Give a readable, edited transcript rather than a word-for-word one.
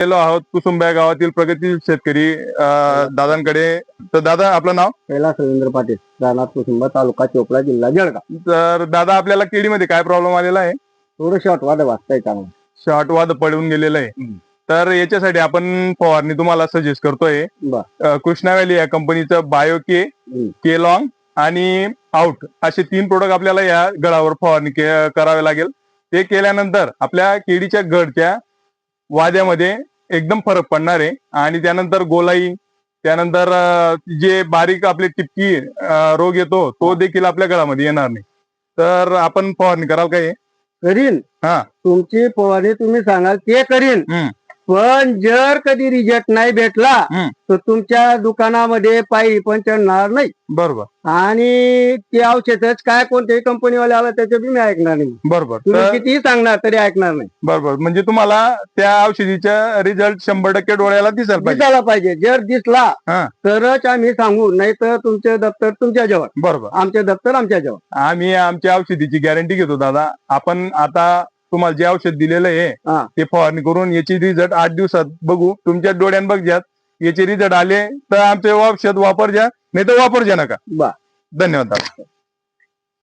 गेलो आहोत कुसुंबा गावातील प्रगतीशील शेतकरी दादांकडे. तर दादा आपलं नाव? कैलास रवींद्र पाटील, राहणार कुसुंबा, तालुका चोपडा, जिल्हा जळगाव. तर दादा आपल्याला केळीमध्ये काय प्रॉब्लेम आलेला आहे? थोडं शॉर्ट वाद वाचताय चांगलं. शॉर्टवाद पडून गेलेलं आहे. तर याच्यासाठी आपण फवारणी तुम्हाला सजेस्ट करतोय. कृष्णा व्हॅली या कंपनीचं बायोके, केलॉंग आणि आउट असे 3 प्रोडक्ट आपल्याला या गडावर फवारणी करावे लागेल. ते केल्यानंतर आपल्या केळीच्या गडच्या वाद्यामध्ये एकदम फरक पडणार आहे. आणि त्यानंतर गोलाई, त्यानंतर जे बारीक आपले टिपकी रोग येतो तो देखील आपल्या गळामध्ये येणार नाही. तर आपण फवारणी कराल का? हे करीन. हा, तुमची फवारणी तुम्ही सांगाल ते करीन. पण जर कधी रिजल्ट नाही भेटला तर तुमच्या दुकानामध्ये पायी पण चढणार नाही. बरोबर. आणि ते औषधच काय कोणत्याही कंपनीवाले आला त्याच्या बी मी ऐकणार नाही. बरोबर. तुम्ही कितीही सांगणार तरी ऐकणार नाही. बरोबर. म्हणजे तुम्हाला त्या औषधीचा रिझल्ट 100% डोळ्याला दिसायला पाहिजे. जर दिसला तरच आम्ही सांगू, नाही तर तुमचे दप्तर तुमच्या जवळ. बरोबर. आमचे दप्तर आमच्या जवळ. आम्ही आमच्या औषधीची गॅरंटी घेतो दादा. आपण आता तुम्हाला जे औषध दिलेलं आहे ते फवारणी करून याची रिझल्ट 8 दिवसात बघू. तुमच्या डोळ्यान बघज्यात याचे रिझल्ट आले तर आमचे औषध वापर ज्या, नाही तर वापर ज्या नका. धन्यवाद दादा.